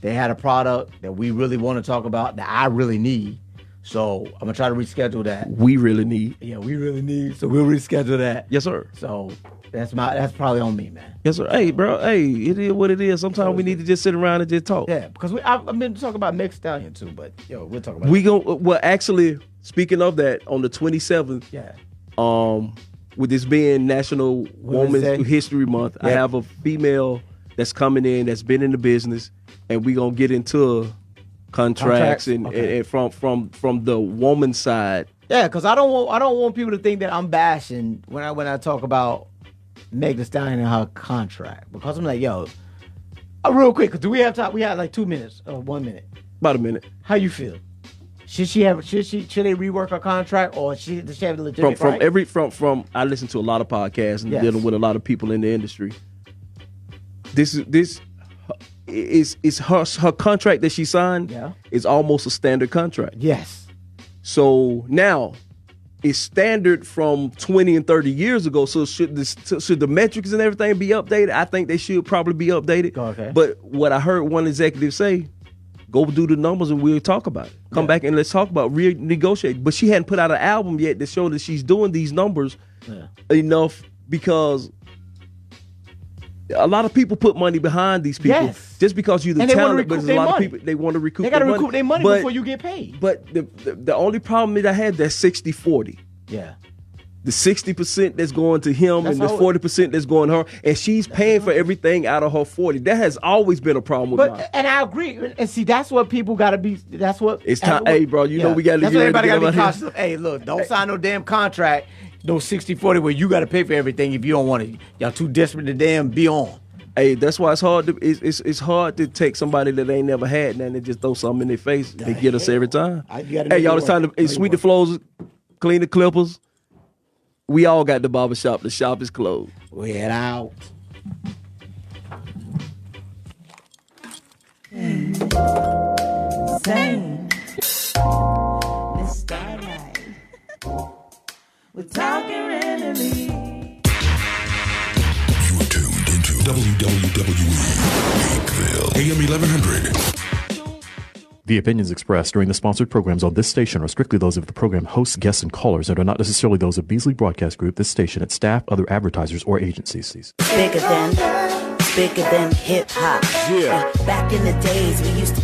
They had a product that we really want to talk about that I really need. So I'm going to try to reschedule that. We really need. Yeah, we really need. So we'll reschedule that. Yes, sir. So that's probably on me, man. Yes, sir. Hey, bro. Hey, it is what it is. Sometimes we need to just sit around and just talk. Yeah, because I've been talking about Meg Stallion too, but we'll talk about it. Well, actually, speaking of that, on the 27th, with this being National Women's History Month, I have a female that's coming in that's been in the business, and we're gonna get into contracts and from the woman side. Yeah, because I don't want people to think that I'm bashing when I talk about Meg Thee Stallion and her contract, because I'm like, yo, real quick, do we have time? We had like 2 minutes or 1 minute. About a minute. How you feel? Should they rework her contract, or does she have a legitimate from I listen to a lot of podcasts and dealing with a lot of people in the industry. This is her contract that she signed is almost a standard contract. Yes. So now it's standard from 20 and 30 years ago. So should the metrics and everything be updated? I think they should probably be updated. Okay. But what I heard one executive say, go do the numbers and we'll talk about it. Come back and let's talk about renegotiate. But she hadn't put out an album yet to show that she's doing these numbers enough, because a lot of people put money behind these people just because you're the talent. But there's a lot of people, they want to recoup their money. They got to recoup their money before you get paid. But the only problem that I had, that's 60-40. Yeah. The 60% that's going to him and the 40% that's going to her, and she's paying for everything out of her 40. That has always been a problem with mine. And I agree. And see, that's what people got to be. That's what it's time. Hey, bro, you know we got to. That's what everybody got to be cautious of. Hey, look, don't sign no damn contract, no 60-40 where you got to pay for everything if you don't want to. Y'all too desperate to damn be on. Hey, that's why it's hard it's hard to take somebody that ain't never had nothing and just throw something in their face. They get us every time. Hey, y'all, it's time to sweep the floors, clean the clippers. We all got the barbershop. The shop is closed. We head out. Same. Let's start right. We're talking randomly. You are tuned into WWE, Lakeville, AM 1100. The opinions expressed during the sponsored programs on this station are strictly those of the program hosts, guests, and callers and are not necessarily those of Beasley Broadcast Group, this station, its staff, other advertisers, or agencies. Bigger than hip hop. Yeah. Back in the days, we used to